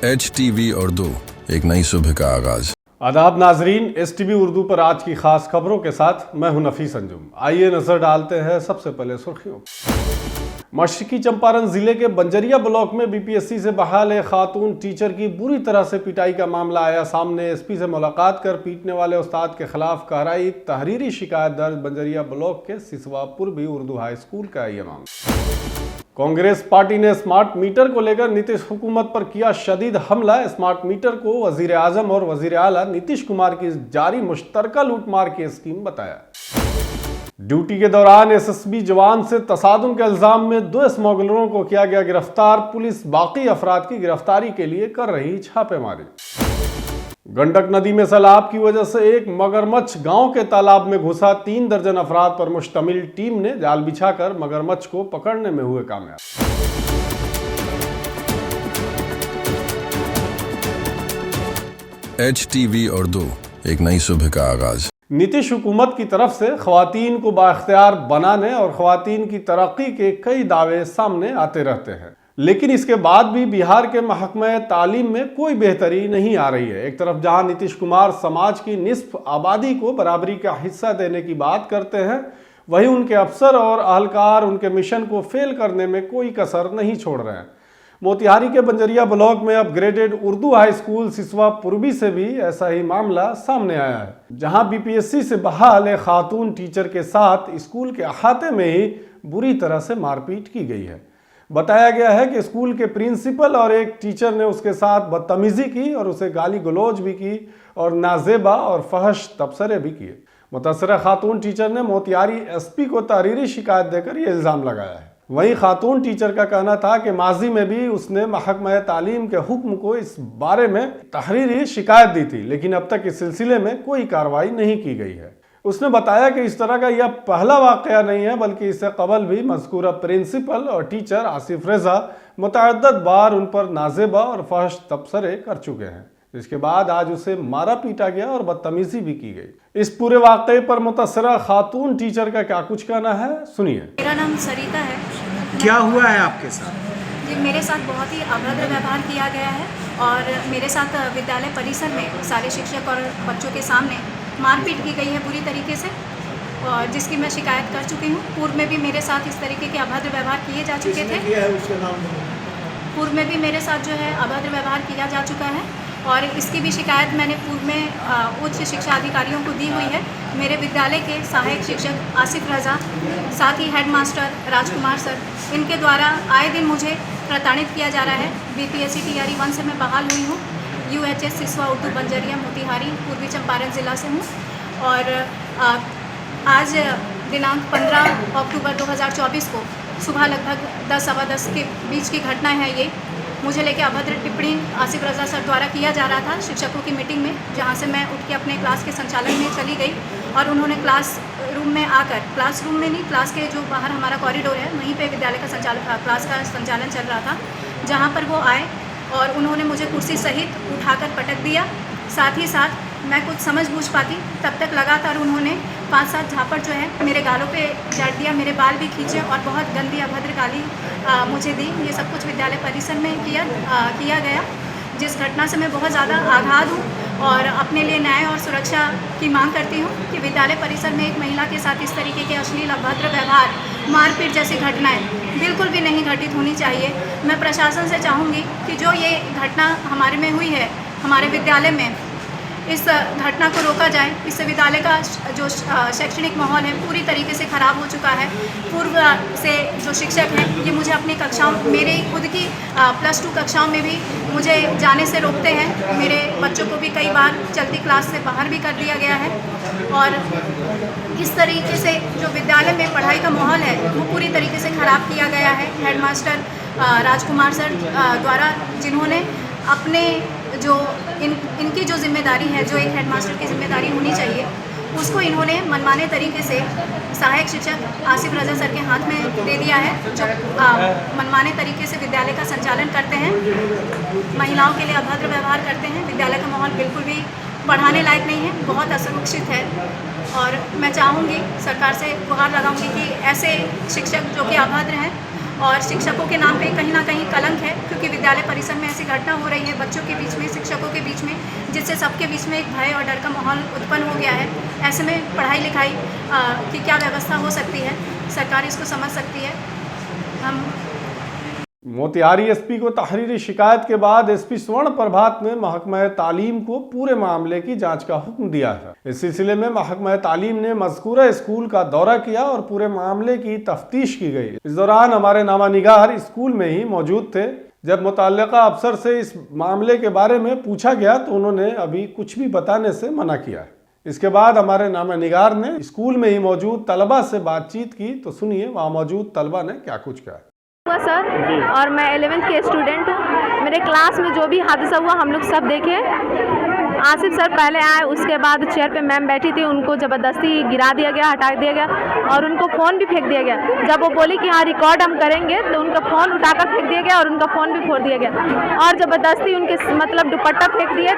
HTV Urdu, एक नई सुबह का आगाज। आदाब नाजरीन, STV उर्दू पर आज की खास खबरों के साथ मैं हूं नफीस अंजुम। आइए नजर डालते हैं सबसे पहले सुर्खियों। मशरकी चंपारण जिले के बंजरिया ब्लॉक में BPSC से बहाल एक खातून टीचर की बुरी तरह से पिटाई का मामला आया सामने। SP से मुलाकात कर पीटने वाले उस्ताद के खिलाफ कार्रवाई, तहरीरी शिकायत दर्ज। बंजरिया ब्लॉक के सिसवा पूर्वी उर्दू हाई स्कूल का यह मामला। कांग्रेस पार्टी ने स्मार्ट मीटर को लेकर नीतीश हुकूमत पर किया शदीद हमला। स्मार्ट मीटर को वजीर आजम और वजीर आला नीतीश कुमार की जारी मुश्तरका लूटमार की स्कीम बताया। ड्यूटी के दौरान SSB जवान से तसादुम के इल्जाम में 2 स्मगलरों को किया गया गिरफ्तार। पुलिस बाकी अफराद की गिरफ्तारी के लिए कर रही छापेमारी। गंडक नदी में सैलाब की वजह से एक मगरमच्छ गांव के तालाब में घुसा। 3 दर्जन अफराद पर मुश्तमिल टीम ने जाल बिछाकर मगरमच्छ को पकड़ने में हुए कामयाब। HTV उर्दू, एक नई सुबह का आगाज। नीतीश हुकूमत की तरफ से ख्वातीन को बाख्तियार बनाने और ख्वातीन की तरक्की के कई दावे सामने आते रहते हैं, लेकिन इसके बाद भी बिहार के महकमा तालीम में कोई बेहतरी नहीं आ रही है। एक तरफ जहां नीतीश कुमार समाज की निस्फ आबादी को बराबरी का हिस्सा देने की बात करते हैं, वहीं उनके अफसर और अहलकार उनके मिशन को फेल करने में कोई कसर नहीं छोड़ रहे हैं। मोतिहारी के बंजरिया ब्लॉक में upgraded Urdu high school Siswa पूर्वी से भी ऐसा ही मामला सामने आया है, जहां BPSC से बहाल एक खातून टीचर के साथ स्कूल के अहाते में ही बुरी तरह से मारपीट की गई है। बताया गया है कि स्कूल के प्रिंसिपल और एक टीचर ने उसके साथ बदतमीजी की और उसे गाली गलौज भी की और नाजेबा और फहश तबसरे भी किए। मुतासरा खातून टीचर ने मोतिहारी SP को तहरीरी शिकायत देकर यह इल्ज़ाम लगाया है। वहीं खातून टीचर का कहना था कि माजी में भी उसने महकमा तालीम के हुक्म को इस बारे में तहरीरी शिकायत दी थी, लेकिन अब तक इस सिलसिले में कोई कार्रवाई नहीं की गई है। उसने बताया कि इस तरह का यह पहला वाकया नहीं है, बल्कि इससे कबल भी मज़कूरा प्रिंसिपल और टीचर आसिफ रजा मुतअद्दिद बार उन पर नाजेबा और फहश तबसरे कर चुके हैं। इसके बाद आज उसे मारा पीटा गया और बदतमीजी भी की गई। इस पूरे वाकये पर मुतासरा खातून टीचर का क्या कुछ कहना है, सुनिए। मेरा नाम सरिता है। क्या हुआ है आपके साथ? जी, मेरे साथ बहुत ही अभद्र व्यवहार किया गया है और मेरे साथ विद्यालय परिसर में सारे शिक्षक और बच्चों के सामने मारपीट की गई है बुरी तरीके से, और जिसकी मैं शिकायत कर चुकी हूँ। पूर्व में भी मेरे साथ इस तरीके के अभद्र व्यवहार किए जा चुके थे। पूर्व में भी मेरे साथ जो है अभद्र व्यवहार किया जा चुका है और इसकी भी शिकायत मैंने पूर्व में उच्च शिक्षा अधिकारियों को दी हुई है। मेरे विद्यालय के सहायक शिक्षक आसिफ रजा, साथ ही हेडमास्टर राजकुमार सर, इनके द्वारा आए दिन मुझे प्रताड़ित किया जा रहा है। BPSC TRE 1 से मैं बहाल हुई हूँ। UHS सिसवा उर्दू बंजरिया मोतिहारी पूर्वी चंपारण ज़िला से हूँ और आज दिनांक 15 अक्टूबर 2024 को सुबह लगभग 10-10 के बीच की घटना है। ये मुझे लेके अभद्र टिप्पणी आसिफ रजा सर द्वारा किया जा रहा था शिक्षकों की मीटिंग में, जहां से मैं उठ के अपने क्लास के संचालन में चली गई और उन्होंने क्लास रूम में आकर, क्लास रूम में नहीं, क्लास के जो बाहर हमारा कॉरिडोर है वहीं पे विद्यालय का क्लास का संचालन चल रहा था, जहां पर वो आए और उन्होंने मुझे कुर्सी सहित उठाकर पटक दिया। साथ ही साथ मैं कुछ समझ बूझ पाती तब तक लगातार उन्होंने 5-7 झापड़ जो है मेरे गालों पे जड़ दिया, मेरे बाल भी खींचे और बहुत गंदी अभद्र गाली मुझे दी। ये सब कुछ विद्यालय परिसर में किया गया, जिस घटना से मैं बहुत ज़्यादा आघात हूँ और अपने लिए न्याय और सुरक्षा की मांग करती हूँ कि विद्यालय परिसर में एक महिला के साथ इस तरीके के अश्लील अभद्र व्यवहार, मारपीट जैसी घटनाएं बिल्कुल भी नहीं घटित होनी चाहिए। मैं प्रशासन से चाहूँगी कि जो ये घटना हमारे में हुई है, हमारे विद्यालय में, इस घटना को रोका जाए। इससे विद्यालय का जो शैक्षणिक माहौल है पूरी तरीके से ख़राब हो चुका है। पूर्व से जो शिक्षक हैं ये मुझे अपनी कक्षाओं, मेरे खुद की +2 कक्षाओं में भी मुझे जाने से रोकते हैं। मेरे बच्चों को भी कई बार चलती क्लास से बाहर भी कर दिया गया है और इस तरीके से जो विद्यालय में पढ़ाई का माहौल है वो पूरी तरीके से ख़राब किया गया है। हेडमास्टर राजकुमार सर द्वारा, जिन्होंने अपने जो इनकी जो जिम्मेदारी है, जो एक हेडमास्टर की जिम्मेदारी होनी चाहिए, उसको इन्होंने मनमाने तरीके से सहायक शिक्षक आसिफ रजा सर के हाथ में दे दिया है, जो मनमाने तरीके से विद्यालय का संचालन करते हैं, महिलाओं के लिए अभद्र व्यवहार करते हैं। विद्यालय का माहौल बिल्कुल भी पढ़ाने लायक नहीं है, बहुत असुरक्षित है और मैं चाहूँगी, सरकार से गुहार लगाऊंगी कि ऐसे शिक्षक जो कि अभद्र हैं और शिक्षकों के नाम पे कहीं ना कहीं कलंक है, क्योंकि विद्यालय परिसर में ऐसी घटना हो रही है बच्चों के बीच में, शिक्षकों के बीच में, जिससे सबके बीच में एक भय और डर का माहौल उत्पन्न हो गया है। ऐसे में पढ़ाई लिखाई की क्या व्यवस्था हो सकती है, सरकार इसको समझ सकती है। हम मोतिहारी एसपी को तहरीरी शिकायत के बाद एसपी स्वर्ण प्रभात ने महकमा तालीम को पूरे मामले की जांच का हुक्म दिया है। इस सिलसिले में महकमा तालीम ने मज़कूरा स्कूल का दौरा किया और पूरे मामले की तफ्तीश की गई। इस दौरान हमारे नामानिगार स्कूल में ही मौजूद थे। जब मुतल्लिका अफसर से इस मामले के बारे में पूछा गया तो उन्होंने अभी कुछ भी बताने से मना किया। इसके बाद हमारे नामानिगार ने स्कूल में ही मौजूद तलबा से बातचीत की, तो सुनिए वहाँ मौजूद तलबा ने क्या कुछ कहा। सर, और मैं 11th के स्टूडेंट हूँ। मेरे क्लास में जो भी हादसा हुआ हम लोग सब देखे। आसिफ सर पहले आए, उसके बाद चेयर पे मैम बैठी थी, उनको ज़बरदस्ती गिरा दिया गया, हटा दिया गया और उनको फ़ोन भी फेंक दिया गया। जब वो बोली कि हाँ रिकॉर्ड हम करेंगे तो उनका फ़ोन उठाकर फेंक दिया गया और उनका फ़ोन भी फोड़ दिया गया और ज़बरदस्ती उनके मतलब दुपट्टा फेंक दिए।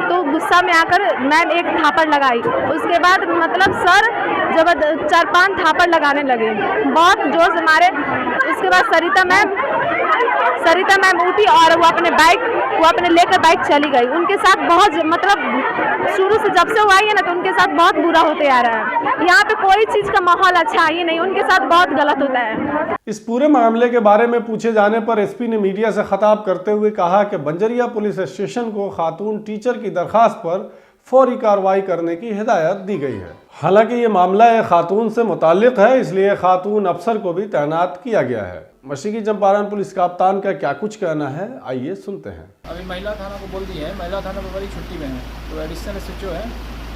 तो गुस्सा में आकर मैम एक थापड़ लगाई। उसके बाद मतलब सर 4-5 थापड़ लगाने लगे, बहुत जोर से मारे। उसके बाद सरिता मैम उठी और वो अपने लेकर बाइक चली गई। उनके साथ बहुत मतलब शुरू से जब से वो आई है ना तो उनके साथ बहुत बुरा होते आ रहा है। यहाँ पे कोई चीज़ का माहौल अच्छा ही नहीं, उनके साथ बहुत गलत होता है। इस पूरे मामले के बारे में पूछे जाने पर एसपी ने मीडिया से खिताब करते हुए कहा कि बंजरिया पुलिस स्टेशन को खातून टीचर की दरखास्त पर फौरी कार्रवाई करने की हिदायत दी गई है। हालांकि ये मामला एक खातून से मुताल्लिक है, इसलिए खातून अफसर को भी तैनात किया गया है। मशरकी चंपारण पुलिस कप्तान का क्या कुछ कहना है, आइए सुनते हैं। अभी महिला थाना को बोल दिया है, महिला थाना प्रभारी छुट्टी में है, तो एडिशनल एसएचओ है,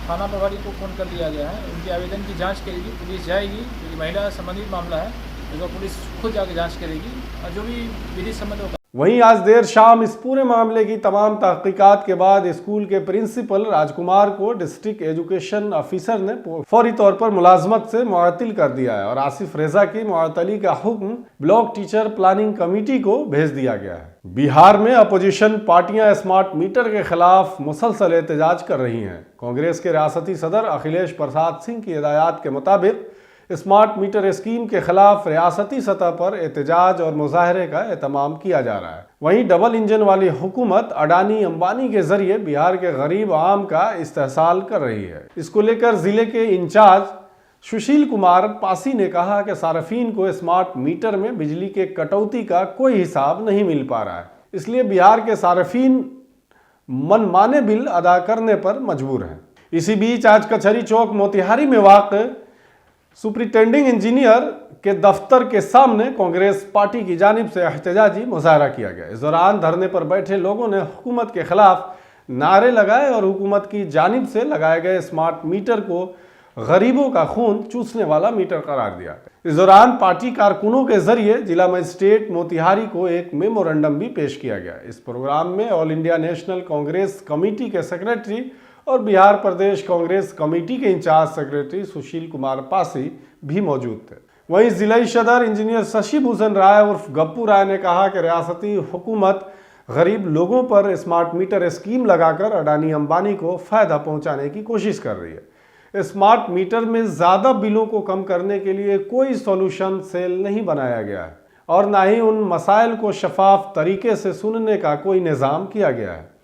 थाना प्रभारी को फ़ोन कर दिया गया है। उनके आवेदन की जांच करेगी पुलिस, जाएगी क्योंकि महिला संबंधित मामला है, तो पुलिस खुद जाके जांच करेगी और जो भी विधि सम्मत होगा। वहीं आज देर शाम इस पूरे मामले की तमाम तहकीकात के बाद स्कूल के प्रिंसिपल राजकुमार को डिस्ट्रिक्ट एजुकेशन ऑफिसर ने फौरी तौर पर मुलाजमत से मुअत्तल कर दिया है और आसिफ रेजा की मुअत्तली का हुक्म ब्लॉक टीचर प्लानिंग कमेटी को भेज दिया गया है। बिहार में अपोजिशन पार्टियां स्मार्ट मीटर के खिलाफ मुसलसल एहतजाज कर रही हैं। कांग्रेस के रियासती सदर अखिलेश प्रसाद सिंह की हिदायत के मुताबिक स्मार्ट मीटर स्कीम के खिलाफ रियासती सतह पर एहतजाज और मुजाहरे का एहतमाम किया जा रहा है। वहीं डबल इंजन वाली हुकूमत अडानी अंबानी के जरिए बिहार के गरीब आवाम का इस्तेहसाल कर रही है। इसको लेकर जिले के इंचार्ज सुशील कुमार पासी ने कहा कि सार्फिन को स्मार्ट मीटर में बिजली के कटौती का कोई हिसाब नहीं मिल पा रहा है, इसलिए बिहार के सार्फिन मनमाने बिल अदा करने पर मजबूर हैं। इसी बीच आज कचहरी चौक मोतिहारी में वाक़ सुपरिटेंडिंग इंजीनियर के दफ्तर के सामने कांग्रेस पार्टी की जानिब से एहतजाजी मुजाहरा किया गया। इस दौरान धरने पर बैठे लोगों ने हुकूमत के खिलाफ नारे लगाए और हुकूमत की जानिब से लगाए गए स्मार्ट मीटर को गरीबों का खून चूसने वाला मीटर करार दिया। इस दौरान पार्टी कारकुनों के जरिए जिला मजिस्ट्रेट मोतिहारी को एक मेमोरेंडम भी पेश किया गया। इस प्रोग्राम में all India national Congress committee के सेक्रेटरी और बिहार प्रदेश कांग्रेस कमेटी के इंचार्ज सेक्रेटरी सुशील कुमार पासी भी मौजूद थे। वहीं जिला सदर इंजीनियर शशि भूषण राय उर्फ गप्पू राय ने कहा कि रियासती हुकूमत गरीब लोगों पर स्मार्ट मीटर स्कीम लगाकर अडानी अंबानी को फायदा पहुंचाने की कोशिश कर रही है। स्मार्ट मीटर में ज़्यादा बिलों को कम करने के लिए कोई सॉल्यूशन सेल नहीं बनाया गया है और ना ही उन मसाइल को शफाफ तरीके से सुनने का कोई निज़ाम किया गया है।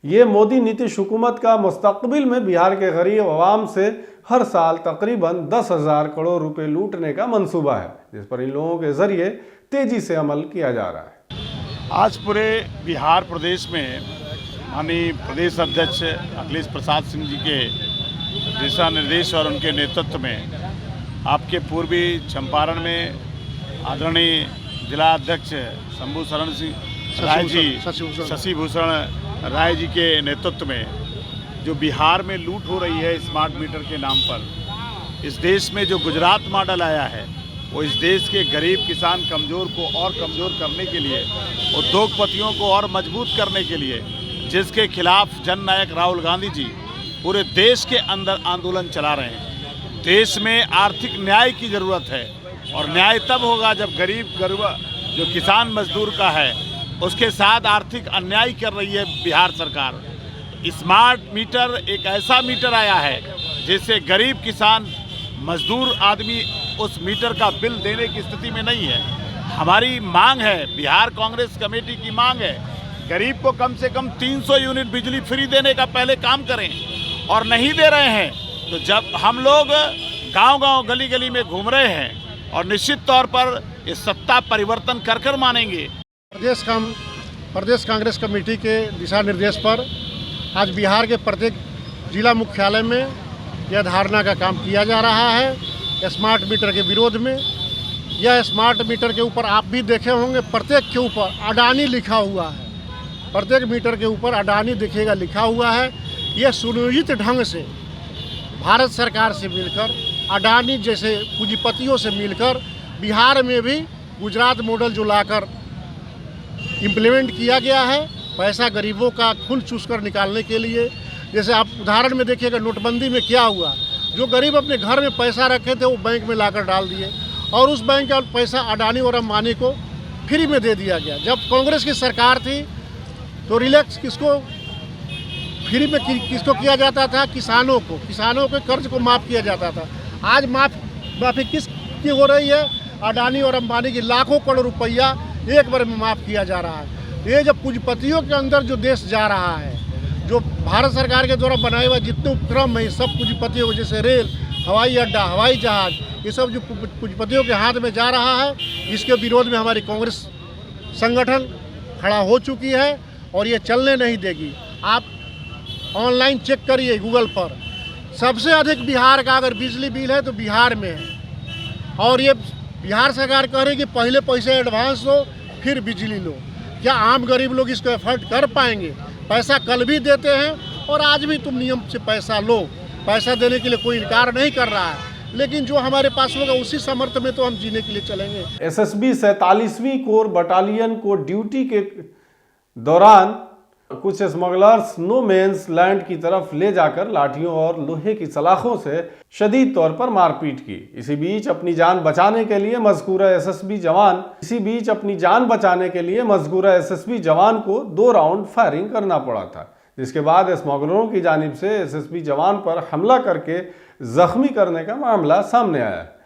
ये मोदी नीतीश हुकूमत का मुस्तकबिल में बिहार के गरीब आवाम से हर साल तकरीबन 10,000 करोड़ रुपए लूटने का मंसूबा है, जिस पर इन लोगों के जरिए तेजी से अमल किया जा रहा है। आज पूरे बिहार प्रदेश में माननीय प्रदेश अध्यक्ष अखिलेश प्रसाद सिंह जी के दिशा निर्देश और उनके नेतृत्व में आपके पूर्वी चंपारण में आदरणीय जिला अध्यक्ष शंभू शरण सिंह राय जी, शशि भूषण राय जी के नेतृत्व में जो बिहार में लूट हो रही है स्मार्ट मीटर के नाम पर, इस देश में जो गुजरात मॉडल आया है वो इस देश के गरीब किसान कमज़ोर को और कमज़ोर करने के लिए, उद्योगपतियों को और मजबूत करने के लिए, जिसके खिलाफ जननायक राहुल गांधी जी पूरे देश के अंदर आंदोलन चला रहे हैं। देश में आर्थिक न्याय की ज़रूरत है और न्याय तब होगा जब गरीब जो किसान मजदूर का है उसके साथ आर्थिक अन्याय कर रही है बिहार सरकार। स्मार्ट मीटर एक ऐसा मीटर आया है जिससे गरीब किसान मजदूर आदमी उस मीटर का बिल देने की स्थिति में नहीं है। हमारी मांग है, बिहार कांग्रेस कमेटी की मांग है, गरीब को कम से कम 300 यूनिट बिजली फ्री देने का पहले काम करें, और नहीं दे रहे हैं तो जब हम लोग गांव-गांव गली-गली में घूम रहे हैं और निश्चित तौर पर इस सत्ता परिवर्तन कर मानेंगे। प्रदेश कांग्रेस कमेटी के दिशा निर्देश पर आज बिहार के प्रत्येक जिला मुख्यालय में यह धारणा का काम किया जा रहा है स्मार्ट मीटर के विरोध में। यह स्मार्ट मीटर के ऊपर आप भी देखे होंगे, प्रत्येक के ऊपर अडानी लिखा हुआ है, प्रत्येक मीटर के ऊपर अडानी दिखेगा लिखा हुआ है। यह सुनियोजित ढंग से भारत सरकार से मिलकर, अडानी जैसे पूंजीपतियों से मिलकर बिहार में भी गुजरात मॉडल जो लाकर इम्प्लीमेंट किया गया है, पैसा गरीबों का खून चूसकर निकालने के लिए। जैसे आप उदाहरण में देखिएगा, नोटबंदी में क्या हुआ, जो गरीब अपने घर में पैसा रखे थे वो बैंक में लाकर डाल दिए, और उस बैंक का पैसा अडानी और अंबानी को फ्री में दे दिया गया। जब कांग्रेस की सरकार थी तो रिलैक्स किसको फ्री में किसको किया जाता था? किसानों के कर्ज को माफ़ किया जाता था। आज माफ़ी किसकी हो रही है? अडानी और अंबानी की लाखों करोड़ रुपया एक बार में माफ़ किया जा रहा है। ये जब पूंजीपतियों के अंदर जो देश जा रहा है, जो भारत सरकार के द्वारा बनाए हुए जितने उपक्रम है, सब पूंजीपतियों को, जैसे रेल, हवाई अड्डा, हवाई जहाज, ये सब जो पूंजीपतियों के हाथ में जा रहा है, इसके विरोध में हमारी कांग्रेस संगठन खड़ा हो चुकी है और ये चलने नहीं देगी। आप ऑनलाइन चेक करिए गूगल पर, सबसे अधिक बिहार का अगर बिजली बिल है तो बिहार में है। और ये बिहार सरकार कह रही है कि पहले पैसे एडवांस दो फिर बिजली लो। क्या आम गरीब लोग इसको एफर्ट कर पाएंगे? पैसा कल भी देते हैं और आज भी तुम नियम से पैसा लो, पैसा देने के लिए कोई इनकार नहीं कर रहा है, लेकिन जो हमारे पास होगा उसी सामर्थ्य में तो हम जीने के लिए चलेंगे। एसएसबी 47वीं कोर बटालियन को ड्यूटी के दौरान कुछ स्मगलर्स नो मेंस लैंड की तरफ ले जाकर लाठियों और लोहे की सलाखों से शदीद तौर पर मारपीट की। इसी बीच अपनी जान बचाने के लिए मज़कूरा एसएसबी जवान को 2 राउंड फायरिंग करना पड़ा था, जिसके बाद स्मगलरों की जानिब से एसएसबी जवान पर हमला करके जख्मी करने का मामला सामने आया है।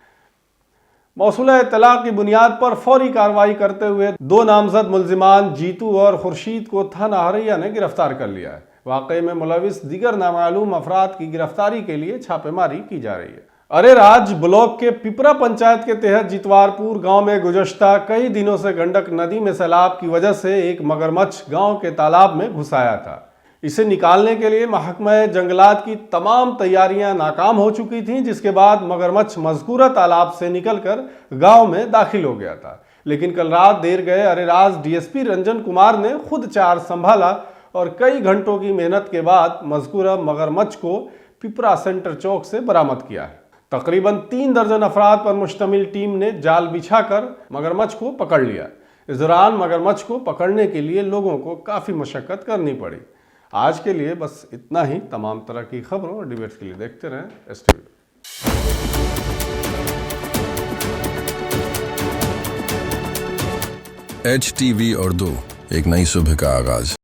मौसूला इत्तला की बुनियाद पर फौरी कार्रवाई करते हुए 2 नामजद मुल्जिमान जीतू और खुर्शीद को थाना हरैया ने गिरफ्तार कर लिया है। वाक़े में मुलविस दीगर नामालूम अफराद की गिरफ्तारी के लिए छापेमारी की जा रही है। अरेराज ब्लॉक के पिपरा पंचायत के तहत जितवारपुर गांव में गुज़श्ता कई दिनों से गंडक नदी में सैलाब की वजह से एक मगरमच्छ गांव के तालाब में घुस आया था। इसे निकालने के लिए महकमा जंगलात की तमाम तैयारियां नाकाम हो चुकी थीं, जिसके बाद मगरमच्छ मज़कूरा तालाब से निकलकर गांव में दाखिल हो गया था। लेकिन कल रात देर गए अरेराज डीएसपी रंजन कुमार ने खुद चार्ज संभाला और कई घंटों की मेहनत के बाद मज़कूरा मगरमच्छ को पिपरा सेंटर चौक से बरामद किया है। तकरीबन 3 दर्जन अफराद पर मुश्तमिल टीम ने जाल बिछाकर मगरमच्छ को पकड़ लिया। इस दौरान मगरमच्छ को पकड़ने के लिए लोगों को काफ़ी मशक्क़त करनी पड़ी। आज के लिए बस इतना ही। तमाम तरह की खबरों और डिबेट्स के लिए देखते रहें STV। HTV उर्दू, एक नई सुबह का आगाज।